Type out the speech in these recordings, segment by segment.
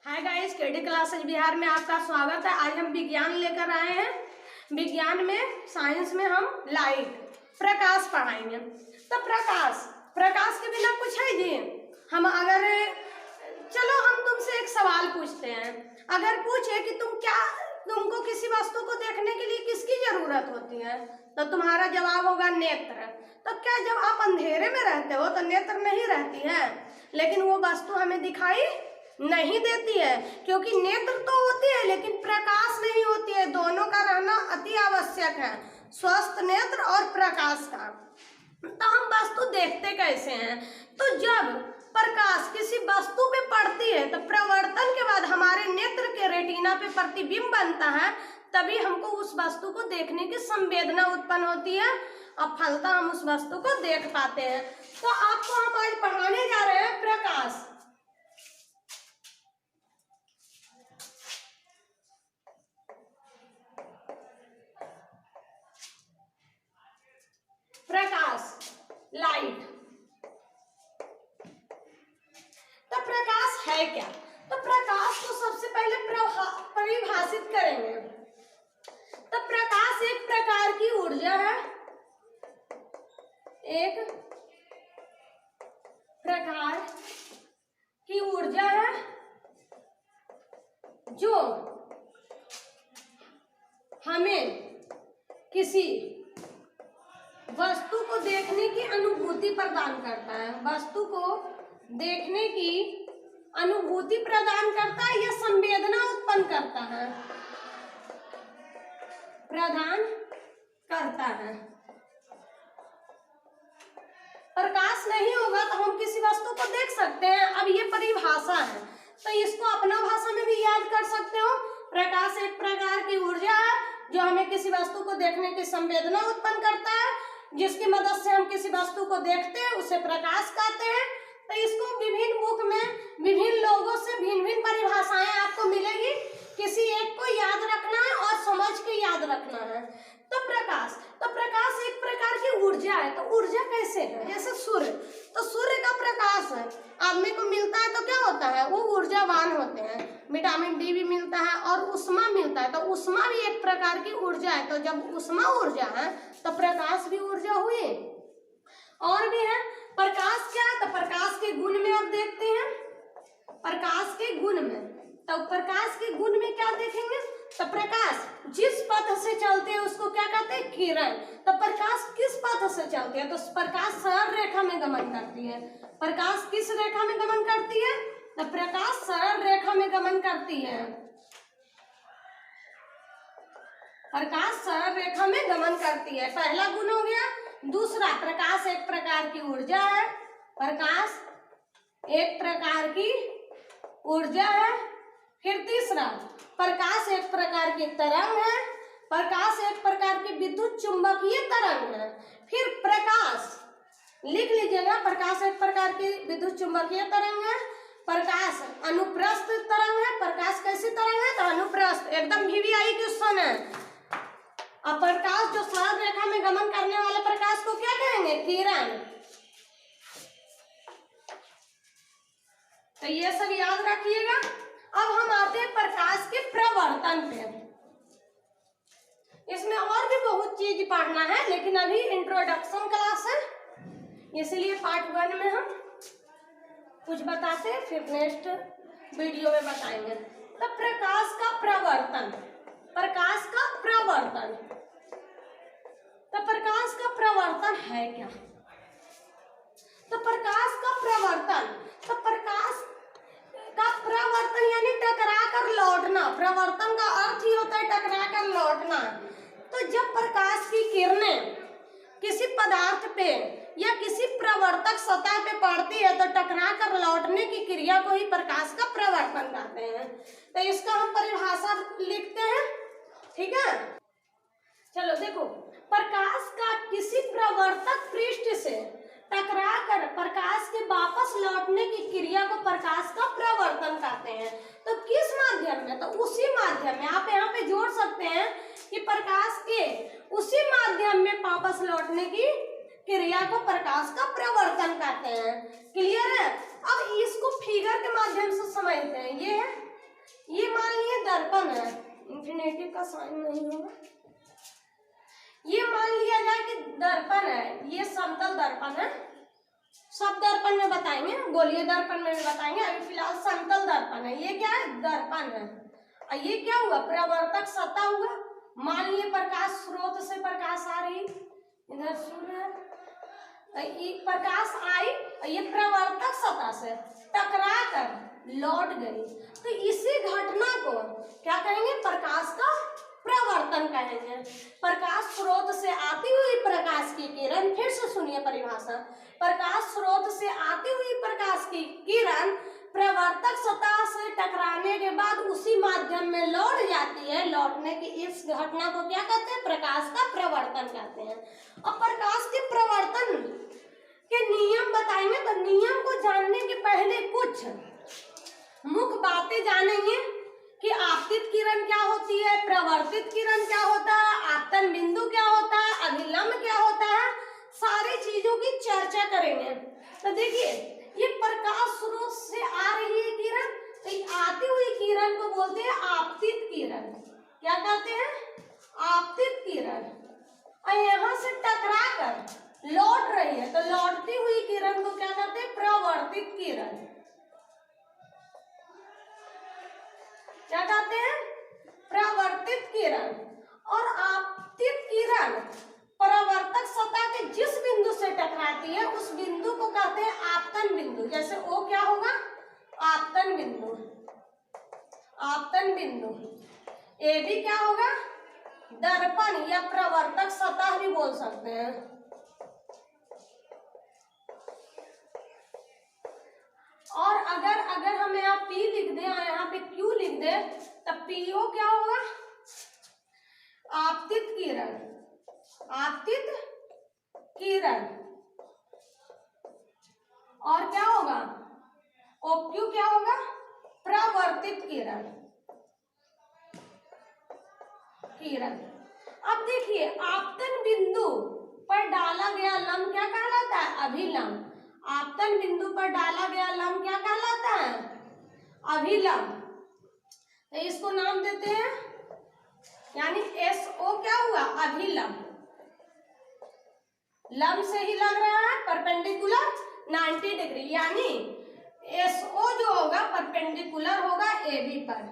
Hi guys, KD classes Bihar में आपका स्वागत है। आज हम विज्ञान लेकर आए हैं। विज्ञान में साइंस में हम लाइट प्रकाश पढ़ाएंगे। तो प्रकाश के बिना कुछ है जी। हम अगर चलो हम तुमसे एक सवाल पूछते हैं। अगर पूछे कि तुमको किसी वस्तु को देखने के लिए किसकी जरूरत होती है, तो तुम्हारा जवाब होगा नेत्र। तो क्या जब आप अंधेरे में रहते हो तो नेत्र नहीं रहती है, लेकिन वो वस्तु हमें दिखाई नहीं देती है, क्योंकि नेत्र तो होती है लेकिन प्रकाश नहीं होती है। दोनों का रहना अति आवश्यक है, स्वस्थ नेत्र और प्रकाश का। तो हम वस्तु देखते कैसे हैं? तो जब प्रकाश किसी वस्तु पे पड़ती है तो प्रवर्तन के बाद हमारे नेत्र के रेटिना पे प्रतिबिंब बनता है, तभी हमको उस वस्तु को देखने की संवेदना उत्पन्न होती है और फलतः हम उस वस्तु को देख पाते हैं। तो आपको हम आज पढ़ाने जा रहे हैं प्रकाश। लाइट। तो प्रकाश है क्या? तो प्रकाश को सबसे पहले परिभाषित करेंगे। तो प्रकाश एक प्रकार की ऊर्जा है, एक प्रकार की ऊर्जा है जो हमें किसी वस्तु को देखने की अनुभूति प्रदान करता है। वस्तु को देखने की अनुभूति प्रदान करता है या संवेदना उत्पन्न करता है, प्रदान करता है। प्रकाश नहीं होगा तो हम किसी वस्तु को देख सकते हैं। अब ये परिभाषा है, तो इसको अपना भाषा में भी याद कर सकते हो। प्रकाश एक प्रकार की ऊर्जा है जो हमें किसी वस्तु को देखने की संवेदना उत्पन्न करता है, जिसकी मदद से हम किसी वस्तु को देखते हैं, उसे प्रकाश कहते हैं। तो इसको विभिन्न बुक में विभिन्न लोगों से भिन्न भिन्न परिभाषाएं आपको मिलेगी। किसी एक को याद रखना है और समझ के याद रखना है। तो प्रकाश एक प्रकार की ऊर्जा है। तो ऊर्जा कैसे है? जैसे सूर्य, तो सूर्य का प्रकाश है, आदमी को मिलता है तो क्या होता है? वो ऊर्जावान होते हैं, विटामिन डी भी मिलता है और उष्मा मिलता है। तो उष्मा भी एक प्रकार की ऊर्जा है। तो जब उष्मा ऊर्जा है तो प्रकाश भी ऊर्जा हुई। और भी है प्रकाश क्या है? तो प्रकाश के गुण में आप देखते हैं, प्रकाश के गुण में। तो प्रकाश के गुण में क्या देखेंगे? तो प्रकाश जिस पथ से चलते हैं उसको क्या कहते हैं? किरण। तो प्रकाश किस पथ से चलती है? तो प्रकाश सरल रेखा में गमन करती है। प्रकाश किस रेखा में गमन करती है? तो प्रकाश सरल रेखा में गमन करती है। प्रकाश सरल रेखा में गमन करती है। पहला गुण हो गया। दूसरा, प्रकाश एक प्रकार की ऊर्जा है। प्रकाश एक प्रकार की ऊर्जा है। फिर तीसरा, प्रकाश एक प्रकार की तरंग है। प्रकाश एक प्रकार की विद्युत चुंबकीय तरंग है। फिर प्रकाश लिख लीजिएगा, प्रकाश एक प्रकार की विद्युत चुंबकीय तरंग है। प्रकाश अनुप्रस्थ तरंग है। प्रकाश कैसी तरंग है? तो अनुप्रस्थ, एकदम वीवीआई क्वेश्चन है। अब प्रकाश जो सरल रेखा में गमन करने वाले प्रकाश को क्या कहेंगे? किरण। तो ये सब याद रखिएगा। अब हम आते हैं प्रकाश के प्रवर्तन पे। इसमें और भी बहुत चीज पढ़ना है, लेकिन अभी इंट्रोडक्शन क्लास है, इसलिए पार्ट 1 में हम कुछ बताते हैं, फिर नेक्स्ट वीडियो में बताएंगे। तो प्रकाश का प्रवर्तन, प्रकाश का प्रवर्तन। तो प्रकाश का प्रवर्तन है क्या? तो प्रकाश का प्रवर्तन, तो प्रकाश का प्रवर्तन यानी टकरा कर लौटना। प्रवर्तन का अर्थ ही होता है टकरा कर लौटना। तो जब प्रकाश की किरणें किसी पदार्थ पे या किसी प्रवर्तक सतह पे पड़ती है तो टकरा कर लौटने की क्रिया को ही प्रकाश का प्रवर्तन कहते हैं। तो इसका हम परिभाषा लिखते हैं, ठीक है? चलो देखो, प्रकाश का किसी प्रवर्तक पृष्ठ से टकराकर प्रकाश के वापस लौटने की क्रिया को प्रकाश का प्रवर्तन कहते हैं। तो किस माध्यम में? तो उसी माध्यम में, आप यहाँ पे जोड़ सकते हैं कि प्रकाश के उसी माध्यम में वापस लौटने की क्रिया को प्रकाश का प्रवर्तन कहते हैं। क्लियर है? अब इसको फिगर के माध्यम से समझते हैं। ये है दर्पण है, इंफिनिटी का साइन नहीं होगा, ये मान लिया जाए कि दर्पण है, ये समतल दर्पण है, सब दर्पण में बताएंगे, गोलीय दर्पण में भी बताएंगे, अभी फिलहाल समतल दर्पण है, ये क्या है दर्पण है। और ये क्या हुआ प्रवर्तक सतह हुआ, मान लिए प्रकाश स्रोत से प्रकाश आ रही, इधर सूर्य प्रकाश आई, ये प्रवर्तक सतह से टकरा कर लौट गई, तो इसी घटना को क्या कहेंगे प्रकाश का प्रवर्तन कहेंगे। प्रकाश स्रोत से आती हुई प्रकाश की किरण, फिर से सुनिए परिभाषा, प्रकाश स्रोत से आती हुई प्रकाश की किरण प्रवर्तक सतह से टकराने के बाद उसी माध्यम में लौट जाती है, लौटने की इस घटना को क्या कहते हैं प्रकाश का प्रवर्तन कहते हैं। और प्रकाश के प्रवर्तन के नियम बताएंगे, तो नियम को जानने के पहले कुछ मुख्य बातें जानेंगे कि आपतित किरण क्या होती है, प्रवर्तित किरण क्या होता है, आपतन बिंदु क्या होता है, अभिलंब क्या होता है, सारी चीजों की चर्चा करेंगे। तो देखिए ये प्रकाश स्रोत से आ रही है किरण, तो आती हुई किरण को बोलते हैं आपतित किरण, क्या कहते हैं आपतित किरण। और यहाँ से टकरा कर लौट रही है, तो लौटती हुई किरण को क्या कहते हैं प्रवर्तित किरण, क्या कहते हैं प्रवर्तित किरण। और आपतित किरण परावर्तक सतह के जिस बिंदु से टकराती है उस बिंदु को कहते हैं आपतन बिंदु, जैसे ओ क्या होगा आपतन बिंदु, आपतन बिंदु। ए भी क्या होगा दर्पण या प्रवर्तक सतह भी बोल सकते हैं। और अगर हम यहाँ P लिख दें और यहाँ पे Q लिख दें, तब PO क्या होगा आपतित किरण, आपतित किरण। और क्या होगा OQ क्या होगा प्रवर्तित किरण, किरण। अब देखिए आपतन बिंदु पर डाला गया लंब क्या कहलाता है अभिलंब, आपतन बिंदु पर डाला गया लंब क्या कहलाता है अभिलंब। तो इसको नाम देते हैं, यानी SO क्या हुआ अभिलंब, लंब से ही लग रहा है परपेंडिकुलर 90 डिग्री, यानी SO जो होगा परपेंडिकुलर होगा AB पर,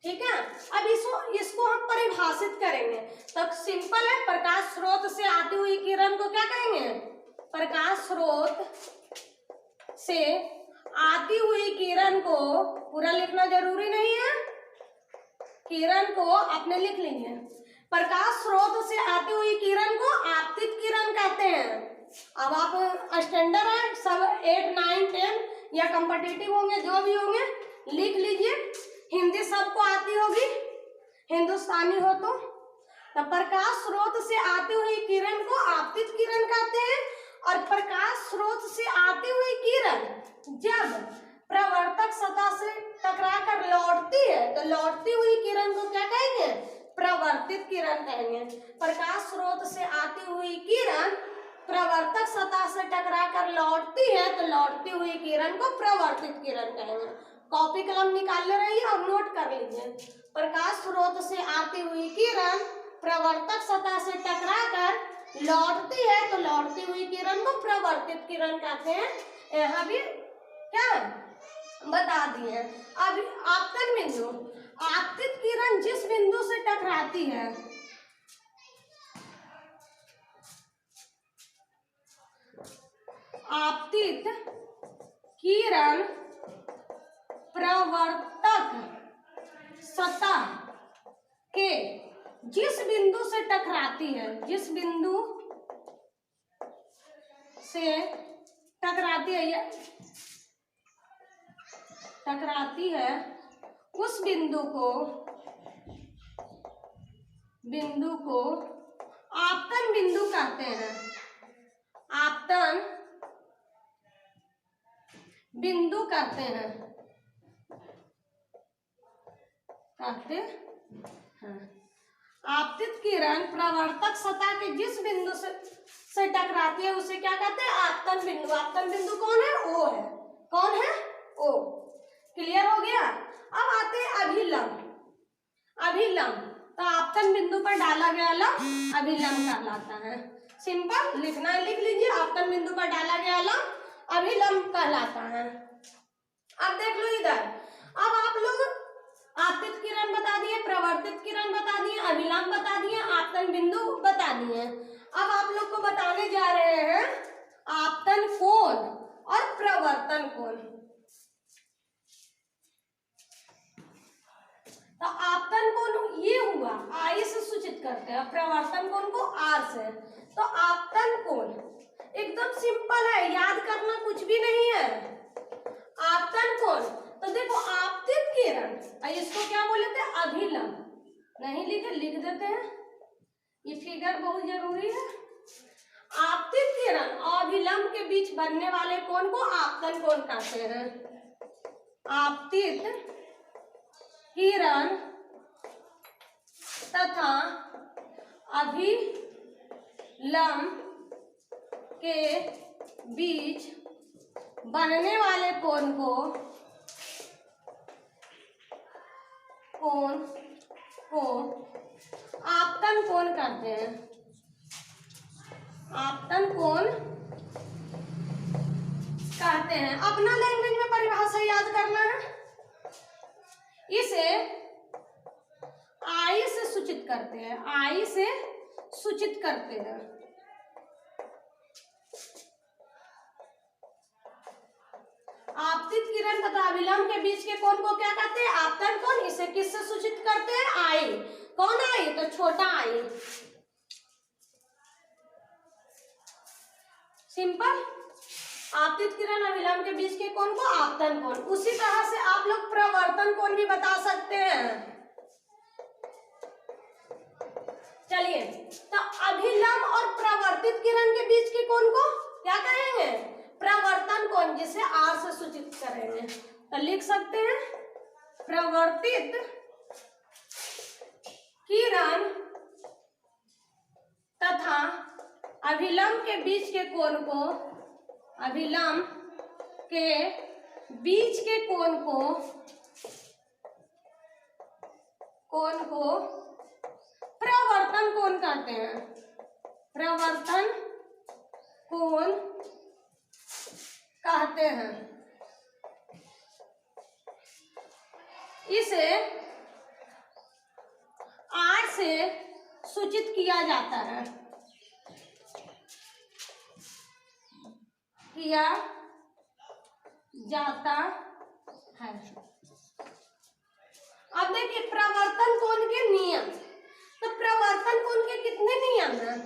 ठीक है। अब इसको हम परिभाषित करेंगे, तो सिंपल है, प्रकाश स्रोत से आती हुई किरण को क्या कहेंगे प्रकाश स्रोत से आती हुई किरण को, पूरा लिखना जरूरी नहीं है, किरण को आपने लिख लीजिए, प्रकाश स्रोत से आती हुई किरण को आपतित किरण कहते हैं। अब आप स्टैंडर्ड है सब 8, 9, 10 या कॉम्पिटिटिव होंगे जो भी होंगे लिख लीजिए, हिंदी सबको आती होगी हिंदुस्तानी हो तो प्रकाश स्रोत से आती हुई किरण को आपतित किरण कहते हैं। और प्रकाश स्रोत से आती हुई किरण जब प्रवर्तक सतह से टकरा कर लौटती है, तो लौटती हुई किरण को क्या कहेंगे प्रवर्तित किरण कहेंगे। प्रकाश स्रोत से आती हुई किरण प्रवर्तक सतह से टकरा कर लौटती है, तो लौटती हुई किरण को प्रवर्तित किरण कहेंगे। कॉपी कलम निकाल ले रही है और नोट कर लीजिए, प्रकाश स्रोत से आती हुई किरण प्रवर्तक सतह से टकरा कर लौटती है, तो लौटती हुई किरण को प्रवर्तित किरण कहते हैं। यहाँ भी क्या बता दिए। अब आपतन बिंदु, आपतित किरण जिस बिंदु से टकराती है, आपतित किरण प्रवर्तक सतह के जिस बिंदु से टकराती है, जिस बिंदु से टकराती है उस बिंदु को आपतन बिंदु कहते हैं, आपतन बिंदु कहते हैं, आपतित किरण प्रवर्तक सतह के जिस बिंदु से टकराती है उसे क्या कहते हैं आपतन बिंदु। आपतन बिंदु कौन है O है, कौन है O, क्लियर हो गया। अब आते हैं अभिलंब। पर डाला गया लंब अभिलंब कहलाता है। सिंपल लिखना है, लिख लीजिए, आपतन बिंदु पर डाला गया लंब अभिलंब कहलाता है। अब देख लो इधर, अब आप लोग आपतित किरण बता दिए, प्रवर्तित किरण बता दिए, अभिलंब बता दिए, आपतन बिंदु बता दिए। अब आप लोग को बताने जा रहे हैं आपतन कोण और प्रवर्तन कोण। तो आपतन कोण ये हुआ, आई से सूचित करते हैं, प्रवर्तन कोण को आर से। तो आपतन कोण एकदम सिंपल है, याद करना कुछ भी नहीं है। आपतन कोण, तो देखो आपतित किरण, इसको क्या बोले थे, अभिलंब, नहीं लिखे, लिख देते हैं, ये फिगर बहुत जरूरी है। आपतित किरण और अभिलंब के बीच बनने वाले कोण को आपतन कोण कहते हैं। आपतित किरण तथा अभिलंब के बीच बनने वाले कोण को आपतन कोण कहते हैं। आपतन कोण कहते हैं। अपना लैंग्वेज में परिभाषा याद करना है। इसे आई से सूचित करते हैं, आई से सूचित करते हैं। आपतित किरण तथा अभिलंब के बीच के कोण को क्या कहते हैं, आपतन कोण। इसे किससे सूचित करते हैं, आई। कौन आई, तो छोटा आई। सिंपल, आपतित किरण अभिलंब के बीच के कोण को आपतन कोण। उसी तरह से आप लोग प्रवर्तन कोण भी बता सकते हैं। चलिए, तो अभिलंब और प्रवर्तित किरण के बीच के कोण को क्या कहेंगे, प्रवर्तन कोण, जिसे आर से सूचित करेंगे। तो लिख सकते हैं प्रवर्तित किरण तथा अभिलंब के बीच के कोण को, अभिलंब के बीच के कोण को प्रवर्तन कोण कहते हैं। प्रवर्तन कोण कहते हैं। इसे आर से सूचित किया जाता है, है। अब देखिए प्रवर्तन कोण के नियम। तो प्रवर्तन कोण के कितने नियम हैं,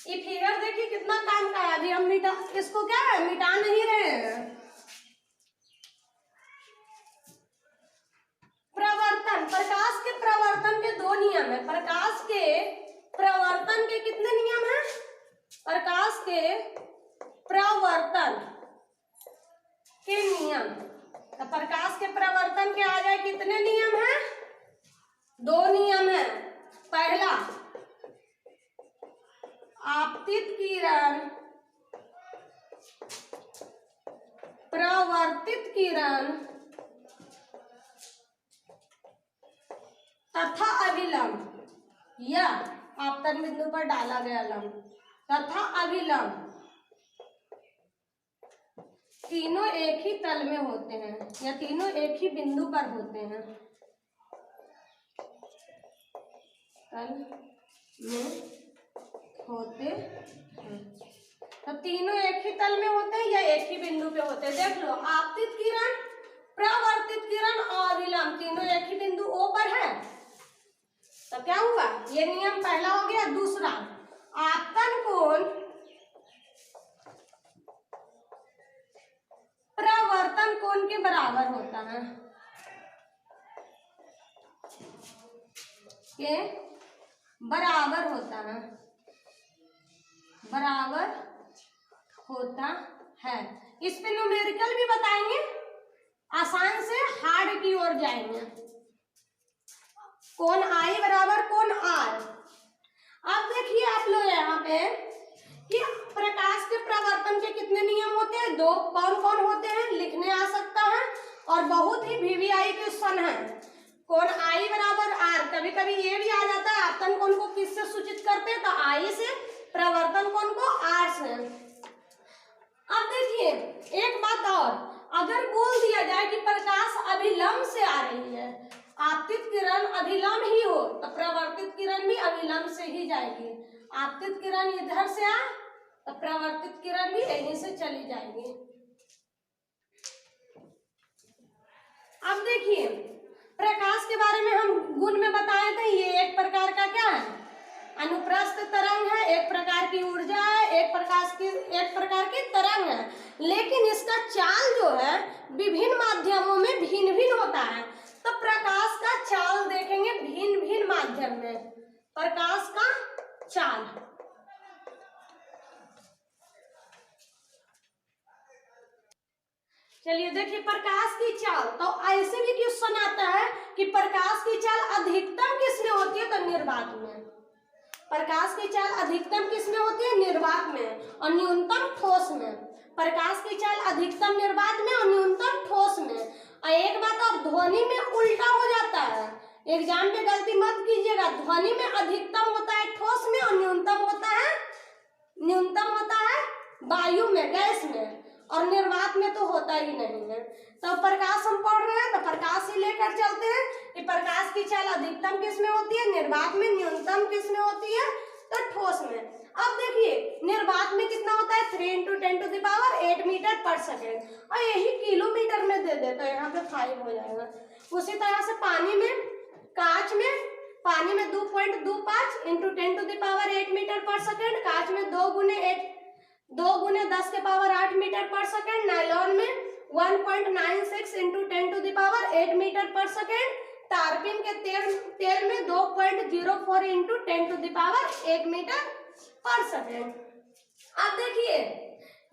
ये फिगर देखिए कितना काम का है। अभी हम इसको क्या है, मिटा नहीं रहे हैं। प्रवर्तन, प्रकाश के प्रवर्तन के दो नियम है। प्रकाश के प्रवर्तन के कितने नियम हैं, प्रकाश के प्रवर्तन के नियम। तो प्रकाश के प्रवर्तन के आ जाए कितने नियम हैं, दो नियम है। पहला, आपतित किरण प्रवर्तित किरण तथा अभिलंब या आपतन बिंदु पर डाला गया लंब तथा अभिलंब तीनों एक ही तल में होते हैं या तीनों एक ही बिंदु पर होते हैं। तल में होते हैं, तो तीनों एक ही तल में होते हैं या एक ही बिंदु पे होते हैं। देख लो, आपतित किरण, प्रवर्तित किरण और अभिलंब तीनों एक ही बिंदु O पर है। तो क्या हुआ, ये नियम पहला हो गया। दूसरा, आपतन कोण प्रवर्तन कोण के बराबर होता है, के बराबर होता है, बराबर होता है। इस पे न्यूमेरिकल भी बताएंगे, आसान से हार्ड की ओर जाएंगे। कोण आई बराबर कोण आर। अब देखिए आप लोग यहाँ पे कि प्रकाश के प्रवर्तन के कितने नियम होते हैं, दो। कौन कौन होते हैं, लिखने आ सकता है और बहुत ही वीवीआई क्वेश्चन है। कोण आई बराबर आर, कभी कभी ये भी आ जाता है आपतन कोण को किससे सूचित करते हैं, तो आई से, प्रवर्तन कोण को आर से। अब देखिए एक बात और, अगर बोल दिया जाए कि प्रकाश अभिलंब से आ रही है, आपतित किरण अभिलंब ही हो, तो प्रवर्तित किरण भी अभिलंब से ही जाएगी। आपतित किरण इधर से आए तो प्रवर्तित किरण भी यहीं से चली जाएगी। अब देखिए प्रकाश के बारे में हम गुण में बताए थे, ये एक प्रकार का क्या है, अनुप्रस्थ तरंग है, एक प्रकार की ऊर्जा है, एक प्रकार की तरंग है। लेकिन इसका चाल जो है विभिन्न माध्यमों में भिन्न भिन्न होता है। तो प्रकाश का चाल देखेंगे भिन्न भिन्न माध्यम में, प्रकाश का चाल। चलिए देखिए प्रकाश की चाल, तो ऐसे भी क्वेश्चन आता है कि प्रकाश की चाल अधिकतम किसमें होती है, तो निर्वात में। प्रकाश की चाल अधिकतम किसमें होती है, निर्वात में, और न्यूनतम ठोस में। प्रकाश की चाल अधिकतम निर्वात में और न्यूनतम ठोस में। और एक बात और, ध्वनि में उल्टा हो जाता है, एग्जाम पे गलती मत कीजिएगा। ध्वनि में अधिकतम होता है ठोस में और न्यूनतम होता है वायु में, गैस में, और निर्वात में तो होता ही नहीं है। तो प्रकाश हम पढ़ रहे हैं तो प्रकाश ही लेकर चलते हैं कि प्रकाश की चाल अधिकतम किसमें होती है, निर्वात में, न्यूनतम किसमें होती है, तो ठोस में। अब देखिए निर्वात में कितना होता है, 3 × 10⁸ मीटर पर सेकेंड, और यही किलोमीटर में दे देता है, यहाँ पे 5 हो जाएगा। उसी तरह से पानी में, कांच में, पानी में 2.25 × 10⁸ मीटर पर सेकेंड, कांच में 2 × 10⁸ मीटर पर सेकेंड, नायलॉन में 1.96 × 10⁸ मीटर पर सेकेंड, टारपीन के तेल में 2.04 × 10⁸ मीटर पर सेकेंड। अब देखिए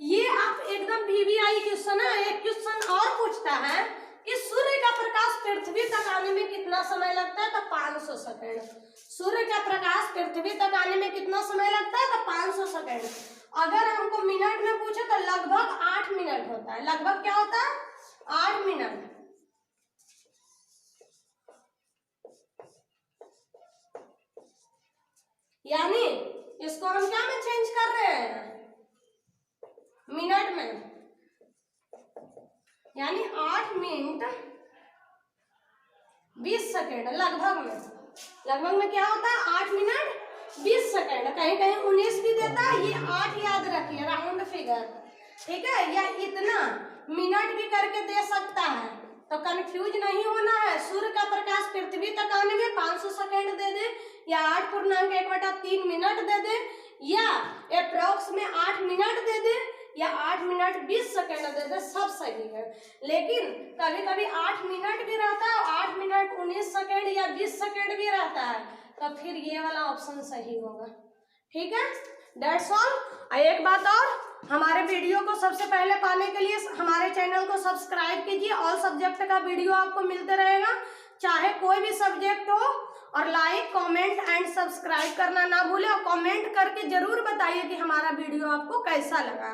ये आप एकदम VVI क्वेश्चन है। एक क्वेश्चन और पूछता है कि सूर्य का प्रकाश पृथ्वी तक आने में कितना समय लगता है, तो 500 सेकेंड। सूर्य का प्रकाश पृथ्वी तक आने में कितना समय लगता है, तो 500 सेकेंड। अगर हमको मिनट में पूछे तो लगभग 8 मिनट होता है। लगभग क्या होता है, 8 मिनट। यानी इसको हम क्या में चेंज कर रहे हैं, मिनट में, यानी 8 मिनट 20 सेकेंड लगभग में क्या होता है, 8 मिनट 20 सेकेंड। कहीं कहीं 19 भी देता है, ये 8 याद रखिए, राउंड फिगर, ठीक है, या इतना मिनट भी करके दे सकता है, तो कंफ्यूज नहीं होना है। सूर्य का प्रकाश पृथ्वी तक आने में 500 सेकेंड दे दे, या 8.1/3 मिनट दे दे, या अप्रॉक्स में 8 मिनट दे दे, या 8 मिनट 20 सेकेंड दे दे, सब सही है। लेकिन कभी कभी 8 मिनट भी रहता है, 8 मिनट 19 सेकेंड या 20 सेकेंड भी रहता है, तो फिर ये वाला ऑप्शन सही होगा। ठीक है, दैट्स ऑल। एक बात और, हमारे वीडियो को सबसे पहले पाने के लिए हमारे चैनल को सब्सक्राइब कीजिए। ऑल सब्जेक्ट का वीडियो आपको मिलते रहेगा, चाहे कोई भी सब्जेक्ट हो। और लाइक, कमेंट एंड सब्सक्राइब करना ना भूलें, और कमेंट करके जरूर बताइए कि हमारा वीडियो आपको कैसा लगा।